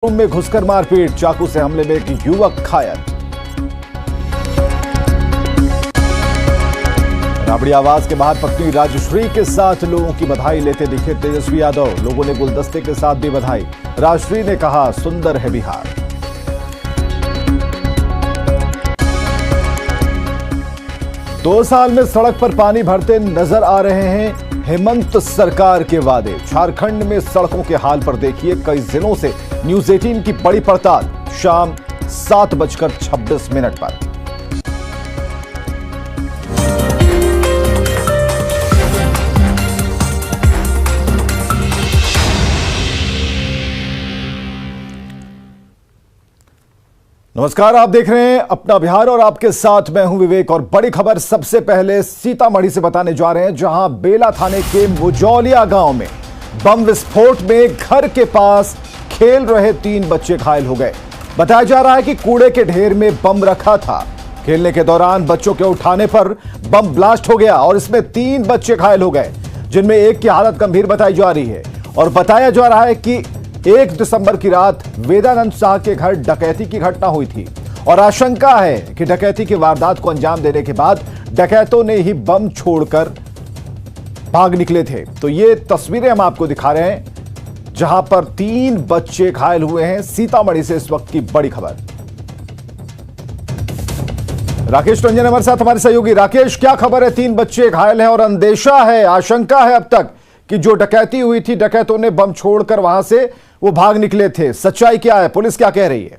Room में घुसकर मारपीट, चाकू से हमले में एक युवक घायल। राबड़ी आवास के बाहर पत्नी राजश्री के साथ लोगों की बधाई लेते दिखे तेजस्वी यादव। लोगों ने गुलदस्ते के साथ दी बधाई। राजश्री ने कहा, सुंदर है बिहार। दो साल में सड़क पर पानी भरते नजर आ रहे हैं हेमंत सरकार के वादे। झारखंड में सड़कों के हाल पर देखिए कई जिलों से न्यूज 18 की बड़ी पड़ताल। शाम 7:26 पर नमस्कार, आप देख रहे हैं अपना बिहार और आपके साथ मैं हूं विवेक। और बड़ी खबर सबसे पहले सीतामढ़ी से बताने जा रहे हैं, जहां बेला थाने के मुजौलिया गांव में बम विस्फोट में घर के पास खेल रहे 3 बच्चे घायल हो गए। बताया जा रहा है कि कूड़े के ढेर में बम रखा था। खेलने के दौरान बच्चों के उठाने पर बम ब्लास्ट हो गया और इसमें 3 बच्चे घायल हो गए, जिनमें एक की हालत गंभीर बताई जा रही है। और बताया जा रहा है कि 1 दिसंबर की रात वेदानंद शाह के घर डकैती की घटना हुई थी और आशंका है कि डकैती की वारदात को अंजाम देने के बाद डकैतों ने ही बम छोड़कर भाग निकले थे। तो ये तस्वीरें हम आपको दिखा रहे हैं, जहां पर 3 बच्चे घायल हुए हैं। सीतामढ़ी से इस वक्त की बड़ी खबर। राकेश रंजन हमारे साथ, हमारे सहयोगी। राकेश, क्या खबर है? 3 बच्चे घायल हैं और अंदेशा है, आशंका है अब तक कि जो डकैती हुई थी, डकैतों ने बम छोड़कर वहां से वो भाग निकले थे। सच्चाई क्या है? पुलिस क्या कह रही है?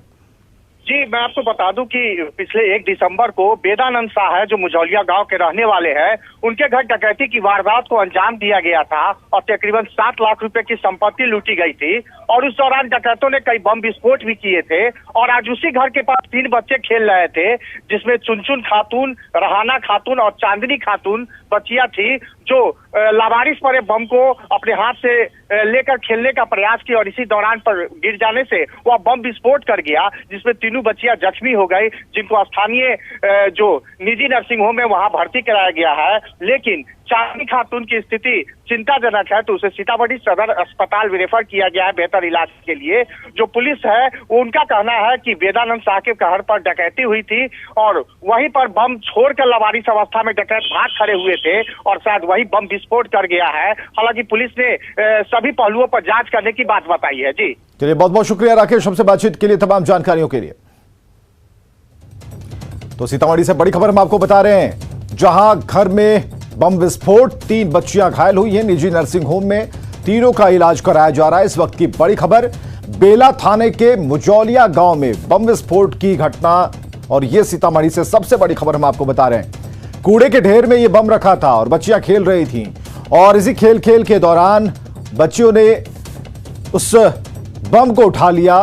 जी, मैं आपको बता दूं कि पिछले 1 दिसंबर को वेदानंद शाह है, जो मुजौलिया गांव के रहने वाले हैं, उनके घर डकैती की वारदात को अंजाम दिया गया था और तकरीबन 7 लाख रुपए की संपत्ति लूटी गई थी। और उस दौरान डकैतों ने कई बम विस्फोट भी किए थे। और आज उसी घर के पास 3 बच्चे खेल रहे थे, जिसमें चुनचुन खातून, रहाना खातून और चांदनी खातून बच्चियां थी, जो लावारिस पड़े बम को अपने हाथ से लेकर खेलने का प्रयास किया और इसी दौरान पर गिर जाने से वह बम विस्फोट कर गया, जिसमें तीनों बच्चियां जख्मी हो गई, जिनको स्थानीय जो निजी नर्सिंग होम है वहां भर्ती कराया गया है। लेकिन चांदनी खातून की स्थिति चिंताजनक है, तो उसे सीतामढ़ी सदर अस्पताल रेफर किया गया है बेहतर इलाज के लिए। जो पुलिस है उनका कहना है कि वेदानंद शाह के घर पर डकैती हुई थी और वहीं पर बम छोड़कर लावारिस अवस्था में डकैत भाग खड़े हुए थे और शायद वही बम विस्फोट कर गया है। हालांकि पुलिस ने सभी पहलुओं पर जांच करने की बात बताई है। जी चलिए, बहुत बहुत शुक्रिया राकेश, हमसे बातचीत के लिए, तमाम जानकारियों के लिए। तो सीतामढ़ी से बड़ी खबर हम आपको बता रहे हैं, जहां घर में बम विस्फोट, 3 बच्चियां घायल हुई हैं। निजी नर्सिंग होम में तीनों का इलाज कराया जा रहा है। इस वक्त की बड़ी खबर, बेला थाने के मुजौलिया गांव में बम विस्फोट की घटना। और यह सीतामढ़ी से सबसे बड़ी खबर हम आपको बता रहे हैं। कूड़े के ढेर में यह बम रखा था और बच्चियां खेल रही थीं और इसी खेल के दौरान बच्चियों ने उस बम को उठा लिया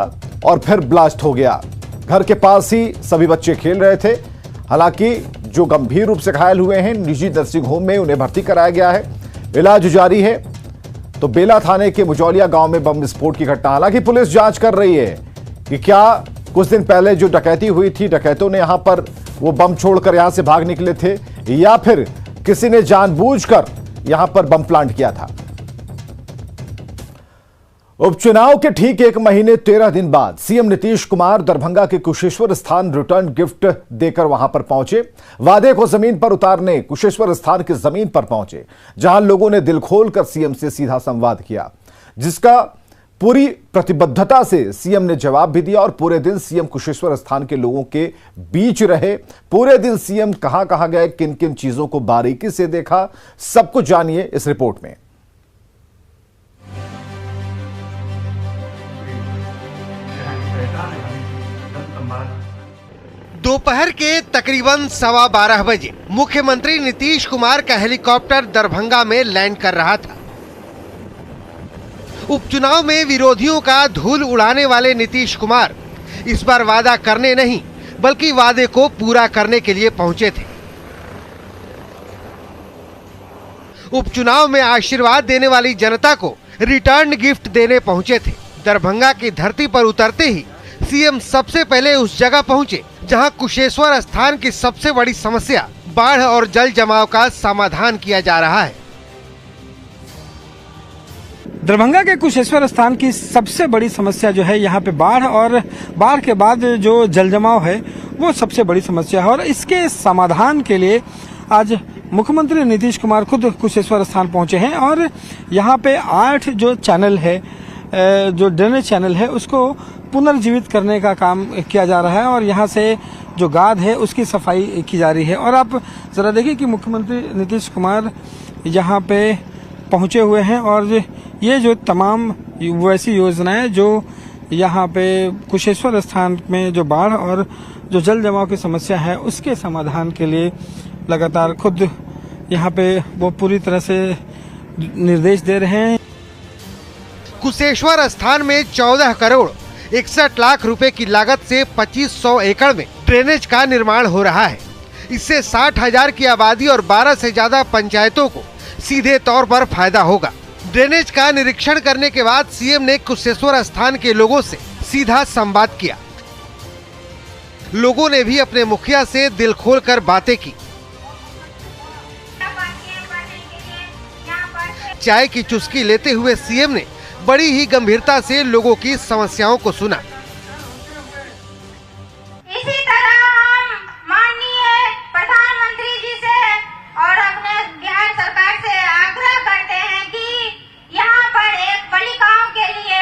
और फिर ब्लास्ट हो गया। घर के पास ही सभी बच्चे खेल रहे थे। हालांकि जो गंभीर रूप से घायल हुए हैं, निजी नर्सिंग होम में उन्हें भर्ती कराया गया है, इलाज जारी है। तो बेला थाने के मुजौलिया गांव में बम विस्फोट की घटना। हालांकि पुलिस जांच कर रही है कि क्या कुछ दिन पहले जो डकैती हुई थी, डकैतों ने यहां पर वो बम छोड़कर यहां से भाग निकले थे या फिर किसी ने जानबूझकर यहां पर बम प्लांट किया था। उपचुनाव के ठीक 1 महीने 13 दिन बाद सीएम नीतीश कुमार दरभंगा के कुशेश्वर स्थान रिटर्न गिफ्ट देकर वहां पर पहुंचे। वादे को जमीन पर उतारने कुशेश्वर स्थान की जमीन पर पहुंचे, जहां लोगों ने दिल खोलकर सीएम से सीधा संवाद किया, जिसका पूरी प्रतिबद्धता से सीएम ने जवाब भी दिया। और पूरे दिन सीएम कुशेश्वर स्थान के लोगों के बीच रहे। पूरे दिन सीएम कहां कहां गए, किन किन चीजों को बारीकी से देखा, सब कुछ जानिए इस रिपोर्ट में। दोपहर के तकरीबन 12:15 बजे मुख्यमंत्री नीतीश कुमार का हेलीकॉप्टर दरभंगा में लैंड कर रहा था। उपचुनाव में विरोधियों का धूल उड़ाने वाले नीतीश कुमार इस बार वादा करने नहीं, बल्कि वादे को पूरा करने के लिए पहुंचे थे। उपचुनाव में आशीर्वाद देने वाली जनता को रिटर्न गिफ्ट देने पहुंचे थे। दरभंगा की धरती पर उतरते ही सीएम सबसे पहले उस जगह पहुंचे जहां कुशेश्वर स्थान की सबसे बड़ी समस्या बाढ़ और जल जमाव का समाधान किया जा रहा है। दरभंगा के कुशेश्वर स्थान की सबसे बड़ी समस्या जो है यहाँ पे बाढ़ और बाढ़ के बाद जो जलजमाव है वो सबसे बड़ी समस्या है और इसके समाधान के लिए आज मुख्यमंत्री नीतीश कुमार खुद कुशेश्वर स्थान पहुंचे हैं और यहाँ पे 8 जो चैनल है जो ड्रेनेज चैनल है उसको पुनर्जीवित करने का काम किया जा रहा है और यहाँ से जो गाद है उसकी सफाई की जा रही है। और आप जरा देखिए कि मुख्यमंत्री नीतीश कुमार यहाँ पे पहुंचे हुए हैं और ये जो तमाम वैसी योजनाएं जो यहाँ पे कुशेश्वर स्थान में जो बाढ़ और जो जल जमाव की समस्या है उसके समाधान के लिए लगातार खुद यहाँ पे वो पूरी तरह से निर्देश दे रहे हैं। कुशेश्वर स्थान में 14 करोड़ 61 लाख रुपए की लागत से 2500 एकड़ में ड्रेनेज का निर्माण हो रहा है। इससे 60,000 की आबादी और 12 से ज्यादा पंचायतों को सीधे तौर पर फायदा होगा। ड्रेनेज का निरीक्षण करने के बाद सीएम ने कुशेश्वर स्थान के लोगों से सीधा संवाद किया। लोगों ने भी अपने मुखिया से दिल खोलकर बातें की। चाय की चुस्की लेते हुए सीएम ने बड़ी ही गंभीरता से लोगों की समस्याओं को सुना। इसी तरह हम माननीय प्रधानमंत्री जी से और अपने बिहार सरकार से आग्रह करते हैं कि यहाँ पर एक बालिकाओं के लिए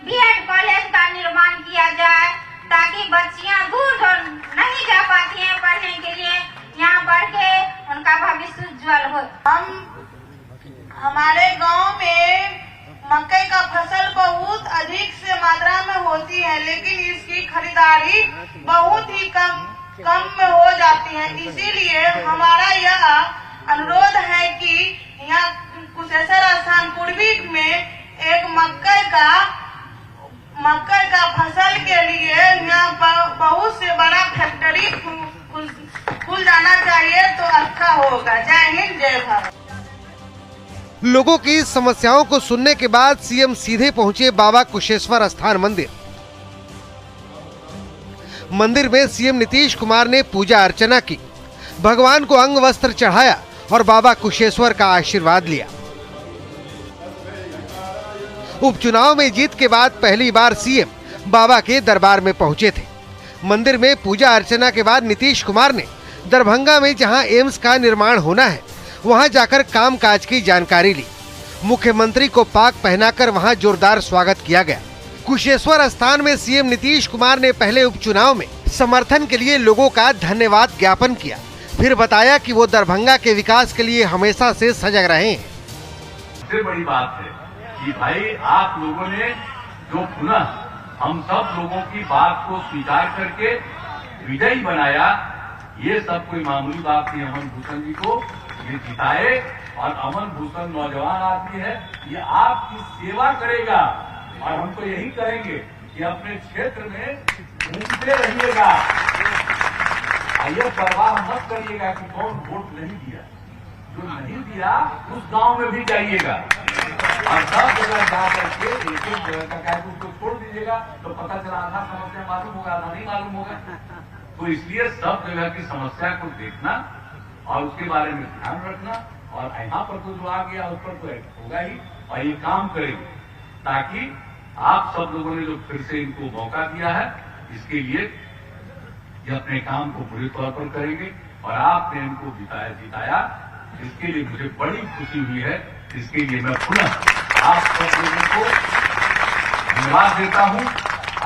बीएड कॉलेज का निर्माण किया जाए ताकि बच्चियाँ दूर नहीं जा पाती हैं पढ़ने के लिए, यहाँ पढ़ के उनका भविष्य उज्जवल हो। हमारे गांव में मकई का फसल बहुत अधिक से मात्रा में होती है, लेकिन इसकी खरीदारी बहुत ही कम में हो जाती है। इसीलिए हमारा यह अनुरोध है कि यहाँ कुशेश्वर स्थान पूर्वी में एक मकई का फसल के लिए यहाँ बहुत से बड़ा फैक्ट्री खुल जाना चाहिए तो अच्छा होगा। जय हिंद, जय भारत। लोगों की समस्याओं को सुनने के बाद सीएम सीधे पहुंचे बाबा कुशेश्वर स्थान मंदिर। मंदिर में सीएम नीतीश कुमार ने पूजा अर्चना की, भगवान को अंग वस्त्र चढ़ाया और बाबा कुशेश्वर का आशीर्वाद लिया। उपचुनाव में जीत के बाद पहली बार सीएम बाबा के दरबार में पहुंचे थे। मंदिर में पूजा अर्चना के बाद नीतीश कुमार ने दरभंगा में जहां एम्स का निर्माण होना है वहां जाकर कामकाज की जानकारी ली। मुख्यमंत्री को पाक पहनाकर वहां जोरदार स्वागत किया गया। कुशेश्वर स्थान में सीएम नीतीश कुमार ने पहले उपचुनाव में समर्थन के लिए लोगों का धन्यवाद ज्ञापन किया, फिर बताया कि वो दरभंगा के विकास के लिए हमेशा से सजग रहे हैं। सबसे बड़ी बात है कि भाई आप लोगों ने जो पुनः हम सब लोगों की बात को स्वीकार करके विजयी बनाया, ये सब कोई मामूली बात नहीं। अमन भूषण जी को ये जिताए और अमन भूषण नौजवान आदमी है, ये आपकी सेवा करेगा और हम तो यही करेंगे कि अपने क्षेत्र में घूमते रहिएगा। ये परवाह मत करिएगा कि कौन वोट नहीं दिया, जो नहीं दिया उस गांव में भी जाइएगा और सब जगह जा करके एक जगह का क्या उसको छोड़ दीजिएगा तो पता चला आधा समस्या मालूम होगा, आधा नहीं मालूम होगा। तो इसलिए सब जगह की समस्या को देखना और उसके बारे में ध्यान रखना और यहाँ पर तो जो आ गया उस पर तो होगा ही और ये काम करेंगे ताकि आप सब लोगों ने जो फिर से इनको मौका दिया है इसके लिए ये अपने काम को पूरे तौर पर करेंगे और आपने इनको जिताया इसके लिए मुझे बड़ी खुशी हुई है। इसके लिए मैं पुनः आप सब लोगों को धन्यवाद देता हूँ,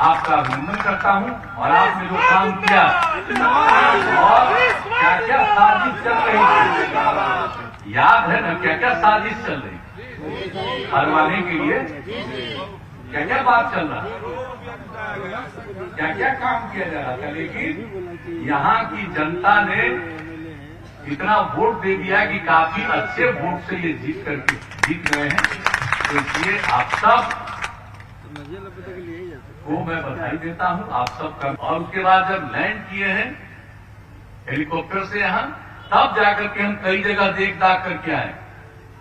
आपका अभिनंदन करता हूँ और आपने जो काम किया और क्या क्या साजिश चल रही थी, याद है ना क्या क्या साजिश चल रही हरवाने के लिए, क्या क्या बात चल रहा, क्या क्या काम किया जा रहा था, लेकिन यहाँ की जनता ने इतना वोट दे दिया कि काफी अच्छे वोट से ये जीत गए हैं। तो इसलिए आप सब को मैं बधाई देता हूं, आप सब का। और उसके बाद जब लैंड किए हैं हेलीकॉप्टर से यहाँ, तब जाकर के हम कई जगह देख दाख करके आए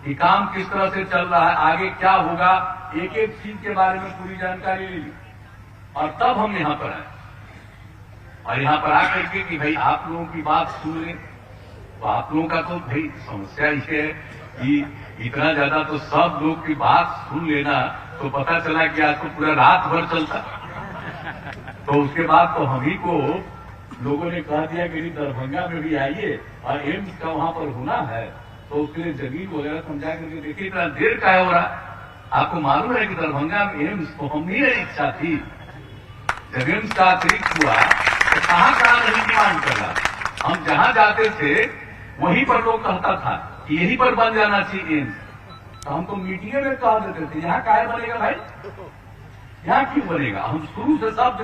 कि काम किस तरह से चल रहा है, आगे क्या होगा, एक एक चीज के बारे में पूरी जानकारी ले ली और तब हम यहाँ पर आए और यहाँ पर आकर के कि भाई आप लोगों की बात सुन लें। तो आप लोगों का तो भाई समस्या ये है कि इतना ज्यादा तो सब लोग की बात सुन लेना तो पता चला कि आज तो पूरा रात भर चलता। तो उसके बाद तो हम ही को लोगों ने कह दिया कि दरभंगा में भी आइए और एम्स का वहां पर होना है, तो उसके लिए जमीन वगैरह समझा करके देखिए इतना देर का हो रहा। आपको मालूम है कि दरभंगा में एम्स तो हम ही इच्छा थी, जब एम्स का अतिरिक्त हुआ तो कहां नहीं डिमांड कर रहा। हम जहां जाते थे वहीं पर लोग कहता था कि यहीं पर बन जाना चाहिए एम्स, तो हम तो मीटिंग में कह देते थे यहाँ काय बनेगा भाई, यहाँ क्यों बनेगा। हम शुरू से सब